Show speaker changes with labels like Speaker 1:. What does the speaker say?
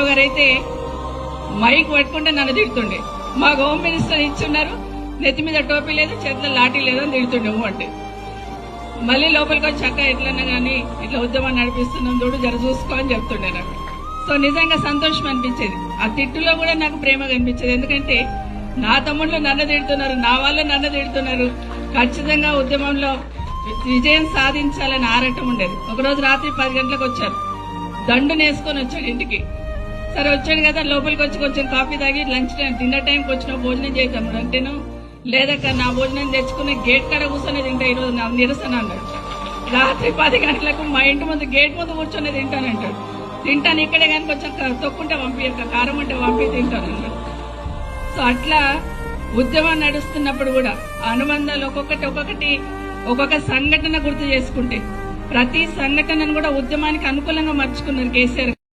Speaker 1: రామారావు గారు అయితే మైక్ పట్టుకుంటే నన్ను తిడుతుండే. మా హోమ్ మినిస్టర్ ఇచ్చున్నారు, నెత్తి మీద టోపీ లేదు, చేతిలో లాఠీ లేదు అని తిడుతుండేమో అంటే మళ్ళీ లోపలికి వచ్చి అక్క ఎట్లన్నా కానీ ఇట్లా ఉద్యమం నడిపిస్తున్నాం చూడు, జర చూసుకో అని చెప్తుండే నాకు. సో నిజంగా సంతోషం అనిపించేది. ఆ తిట్టులో కూడా నాకు ప్రేమ కనిపించేది. ఎందుకంటే నా తమ్ముళ్ళు నన్ను తిడుతున్నారు, నా వాళ్ళు నన్ను తిడుతున్నారు, ఖచ్చితంగా ఉద్యమంలో విజయం సాధించాలని ఆరాటం ఉండేది. ఒకరోజు రాత్రి 10 గంటలకు వచ్చారు, దండుని వేసుకొని వచ్చాడు ఇంటికి. సరే వచ్చాడు కదా, లోపలికి వచ్చి కొంచెం కాఫీ తాగి లంచ్ టైం డిన్నర్ టైంకి వచ్చిన భోజనం చేద్దాం అంటేను, లేదక్క నా భోజనం తెచ్చుకుని గేట్ కాడ కూర్చొని తింటా ఈరోజు నా నిరసన అన్నాడు. రాత్రి 10 గంటలకు మా ఇంటి ముందు గేట్ ముందు కూర్చొని తింటానంటాడు. తింటాను ఇక్కడే కానీ కొంచెం తొక్కుంటే పంపించక, కారం అంటే పంపి తింటాను అన్నాడు. సో అట్లా ఉద్యమం నడుస్తున్నప్పుడు కూడా అనుబంధాలు ఒక్కొక్క సంఘటన గుర్తు చేసుకుంటే ప్రతి సంఘటనను కూడా ఉద్యమానికి అనుకూలంగా మర్చుకున్నారు కేసీఆర్.